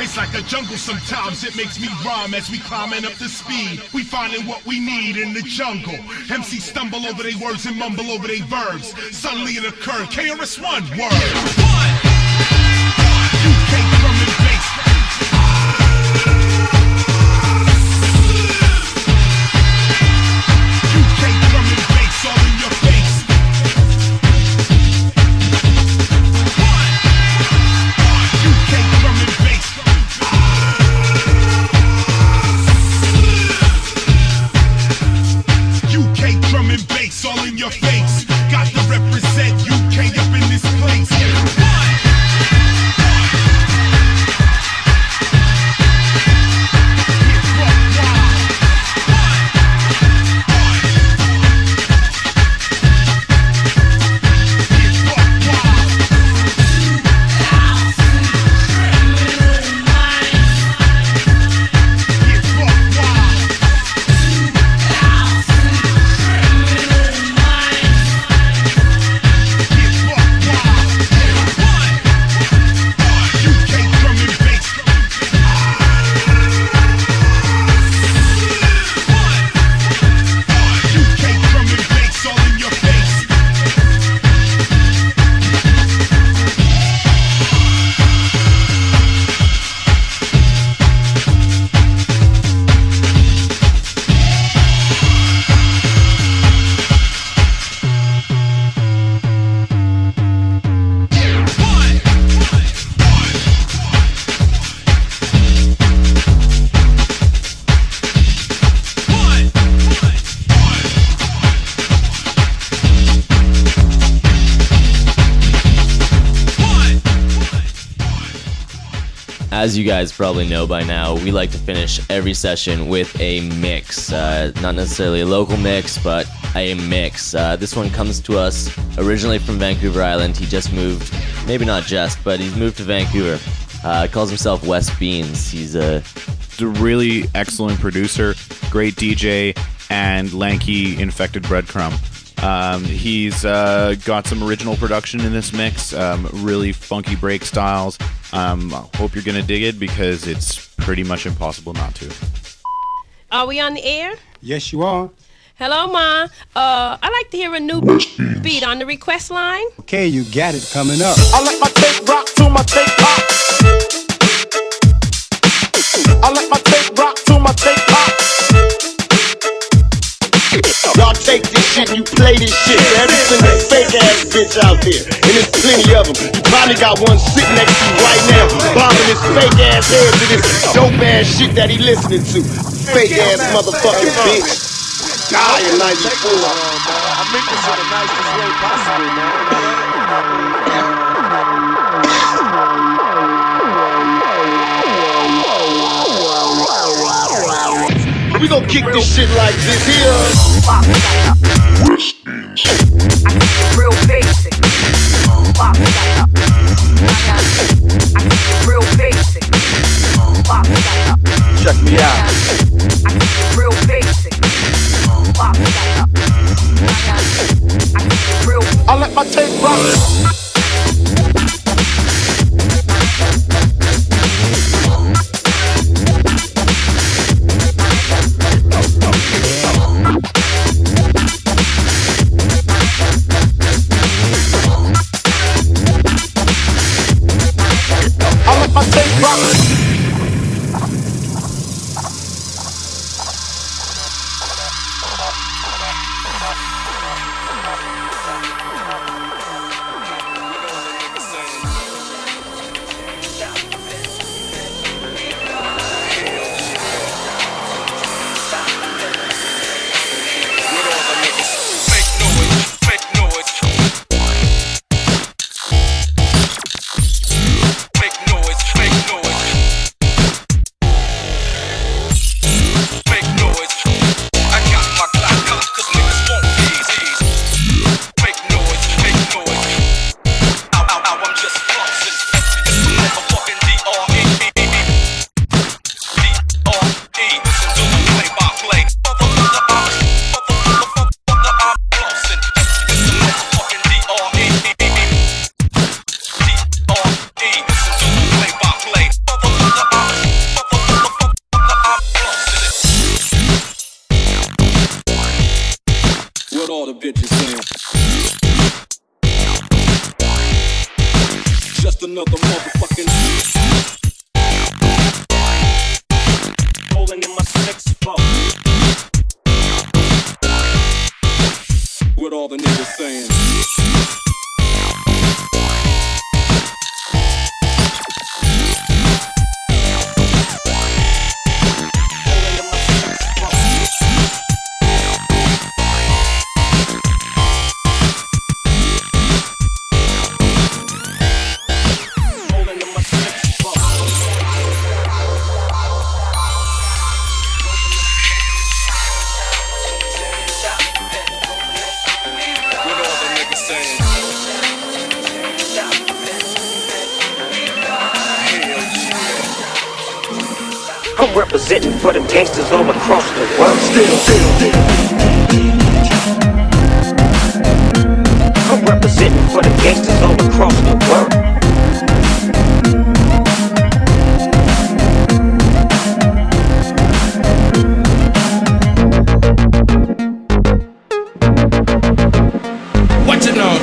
S11: It's like a jungle sometimes, it makes me rhyme as we climbing up the speed. We finding what we need in the jungle. MC stumble over their words and mumble over their verbs. Suddenly it occurred, KRS-One, word. UK drum and bass.
S4: As you guys probably know by now, we like to finish every session with a mix. Not necessarily a local mix, but a mix. This one comes to us originally from Vancouver Island. He just moved, maybe not just, but he's moved to Vancouver. Calls himself West Beans. He's a
S3: really excellent producer, great DJ, and lanky infected breadcrumb. He's got some original production in this mix, really funky break styles. Hope you're gonna dig it because it's pretty much impossible not to.
S10: Are we on the air?
S13: Yes, you are.
S10: Hello, Ma. I'd like to hear a new beat on the request line.
S13: Okay, you got it coming up.
S14: I let my tape rock to my tape pop. I let my tape rock to my tape pop.
S15: Y'all take this shit, you play this shit. Every single fake ass bitch out there, and there's plenty of them. You probably got one sitting next to you right now, bobbing his fake ass head to this dope ass shit that he listening to. Fake ass motherfucking bitch. Die in 94.
S14: I make this in the nicest way possible, man.
S15: We gon' kick this shit like this here.
S6: I keep it real basic. I keep it real basic.
S15: Check me out.
S6: I keep it real basic. I keep it real.
S14: I let my tape rock.
S8: Just another motherfucking rolling in my 6-4. What all the niggas saying?
S16: I'm representing for them gangsters all across the world. I'm representing for them gangsters all across the world.
S8: What you know?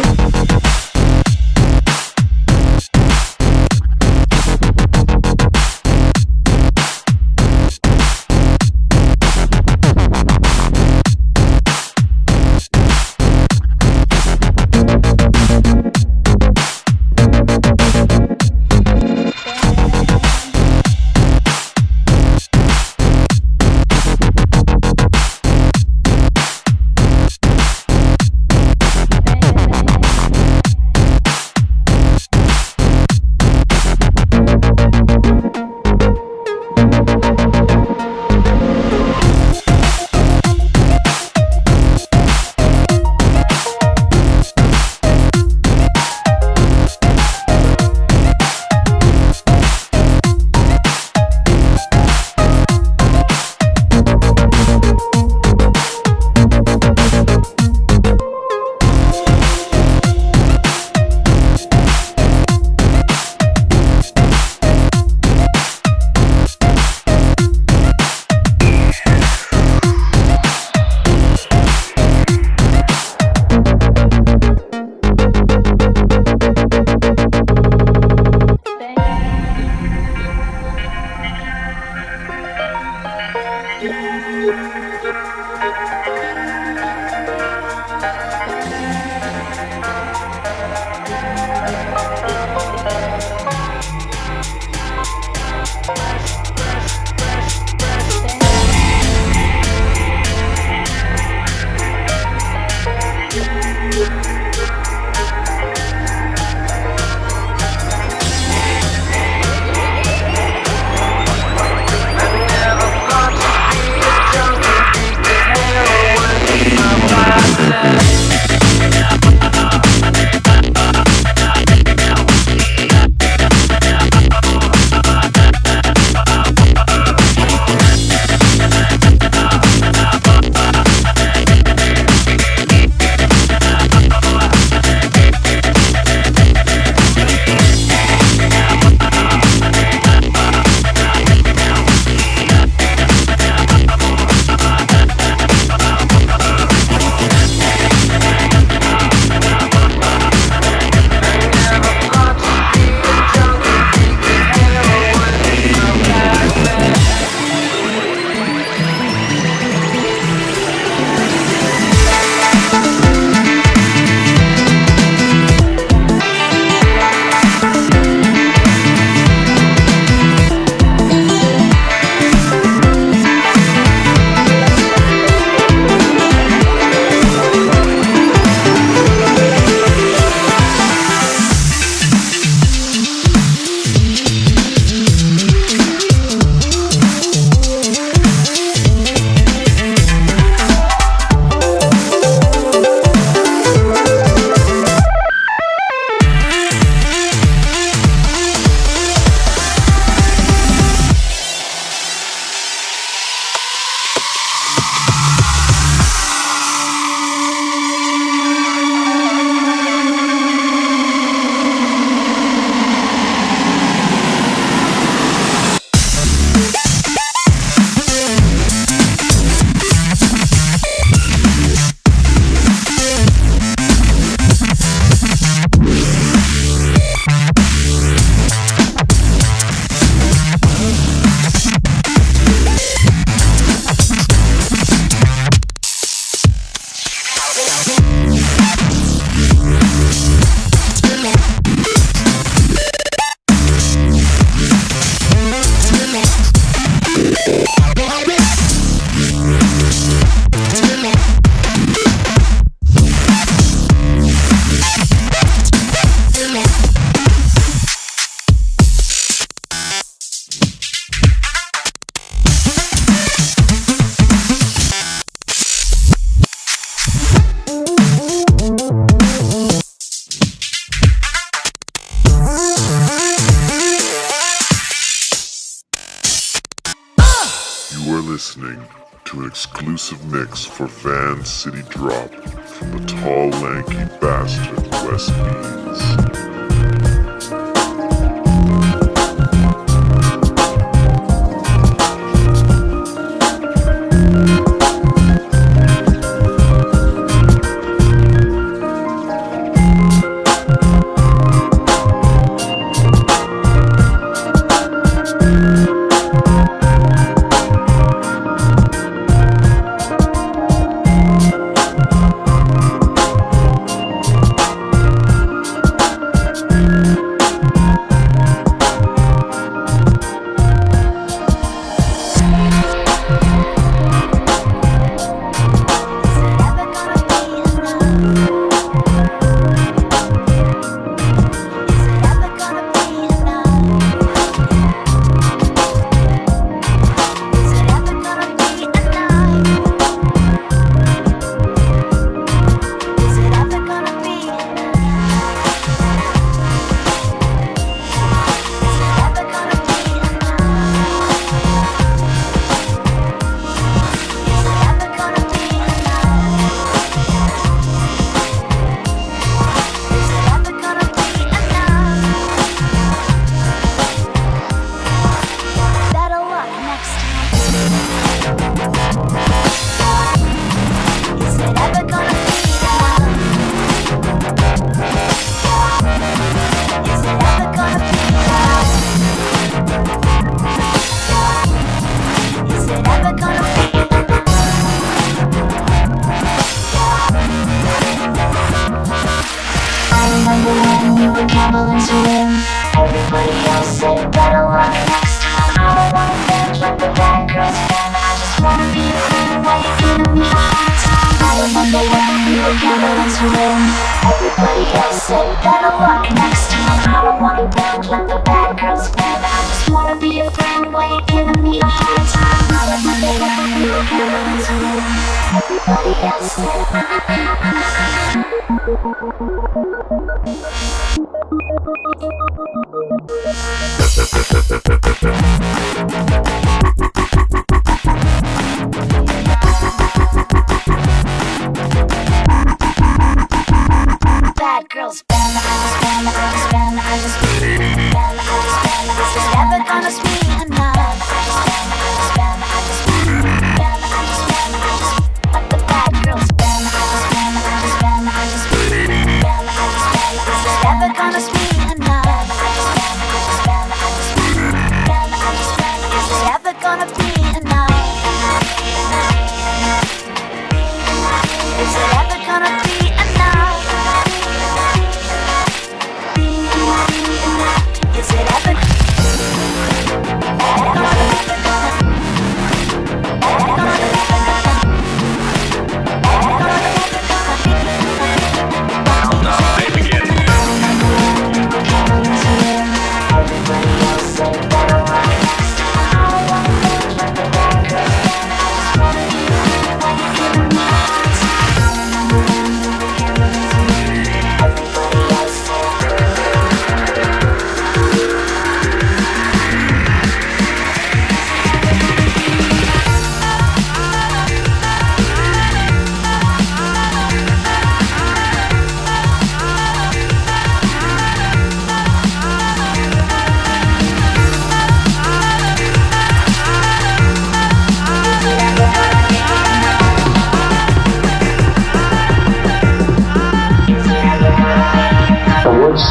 S17: listening to an exclusive mix for Vancity Drop from the tall, lanky bastard West Beans.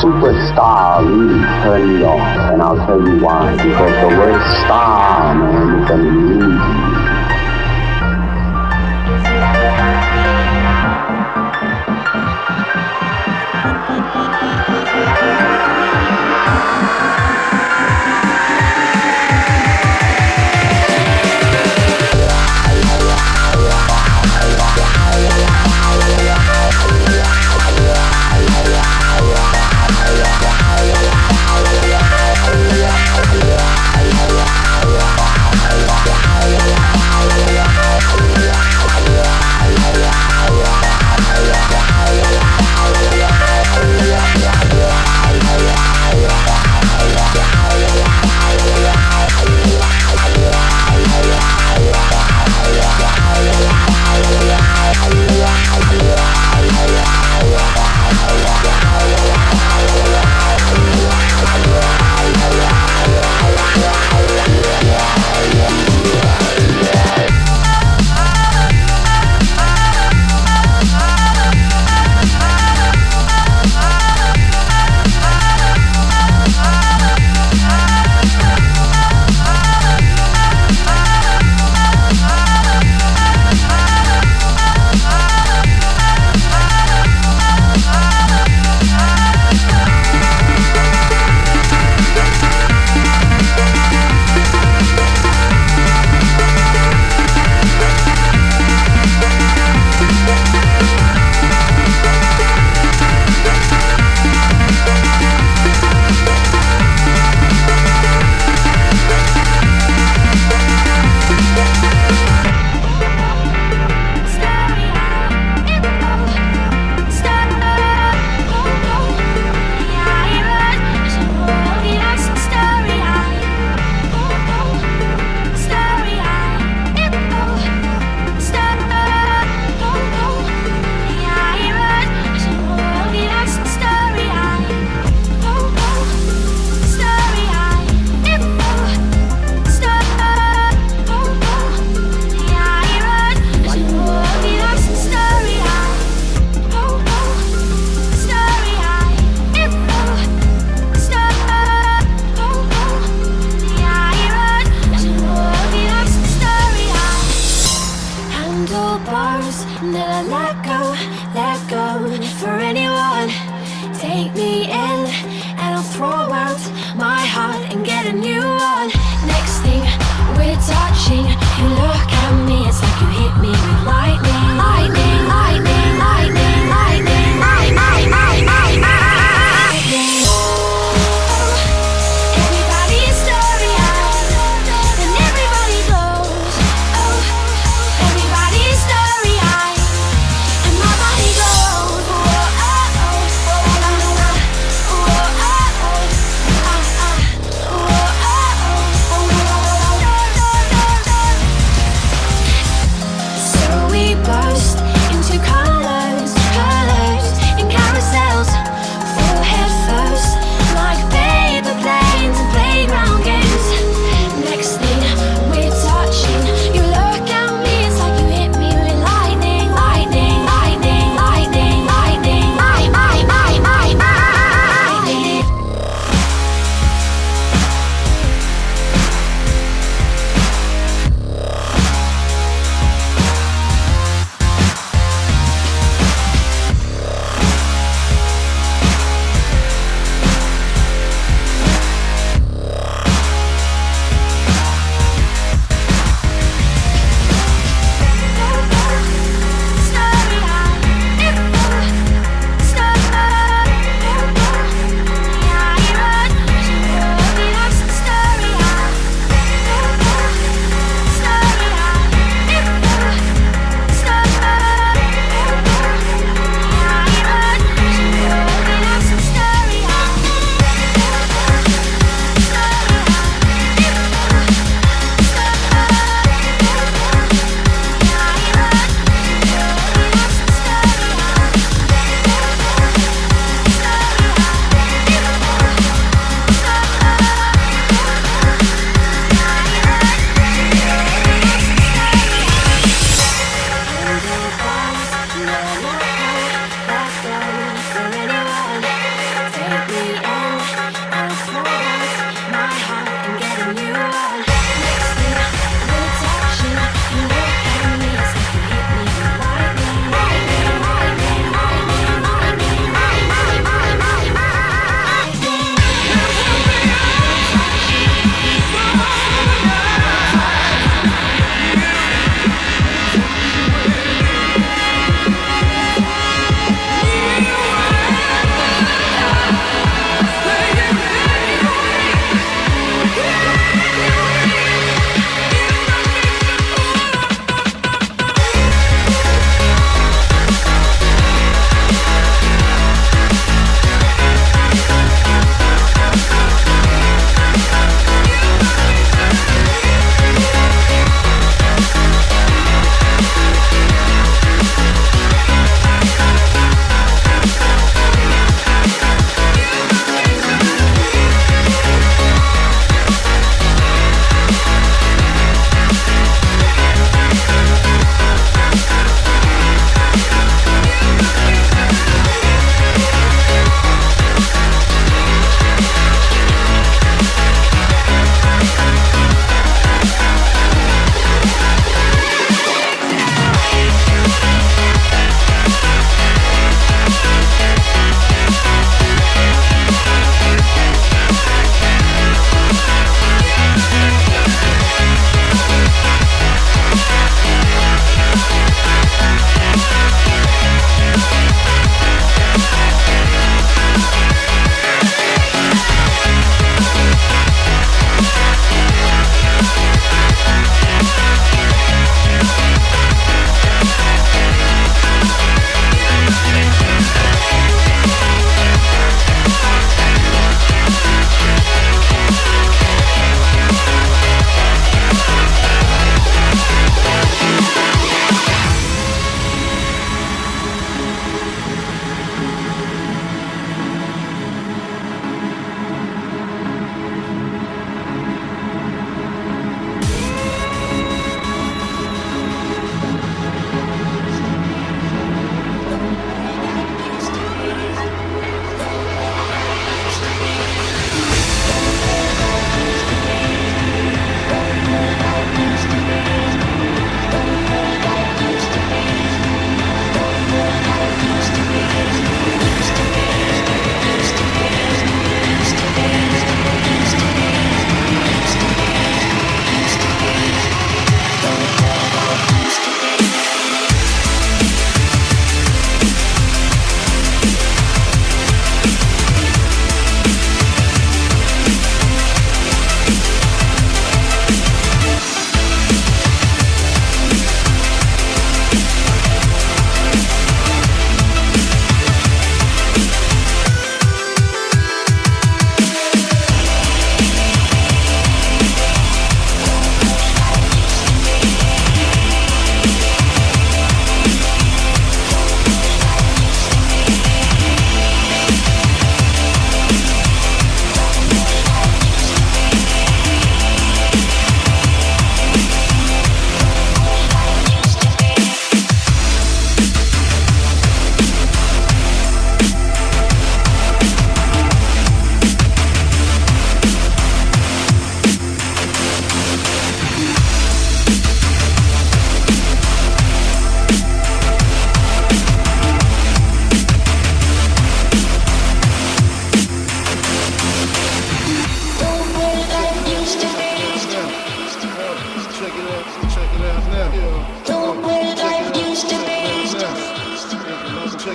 S18: Superstar really turn me off, and I'll tell you why. Because the word star, man, is amazing.
S6: Yeah.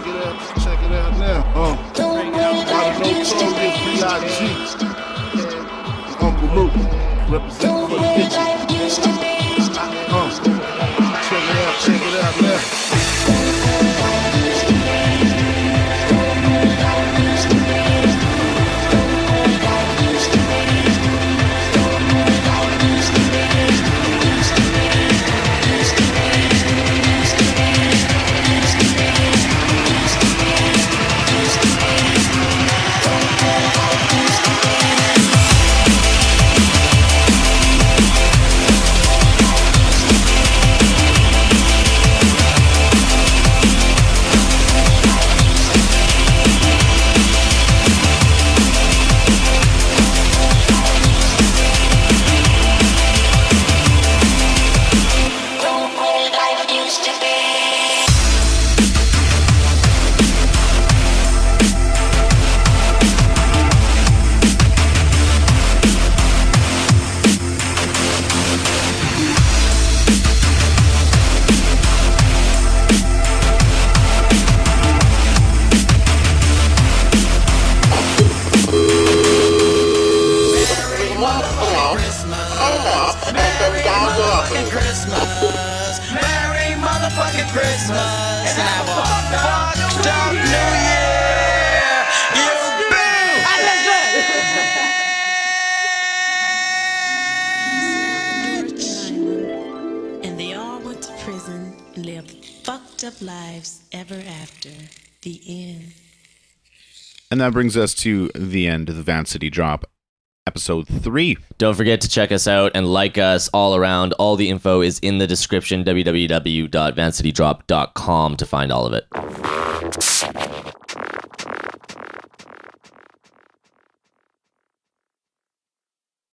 S19: Check it out now. Notorious B.I.G. Uncle Luke, representing for the bitches. Check it out now.
S5: Merry motherfucking Christmas and have a fucked up New Year. You
S20: And they all went to prison and lived fucked up lives ever after. The end.
S3: And that brings us to the end of the Vancity Drop, episode 3.
S4: Don't forget to check us out and like us all around. All the info is in the description, www.vancitydrop.com, to find all of it.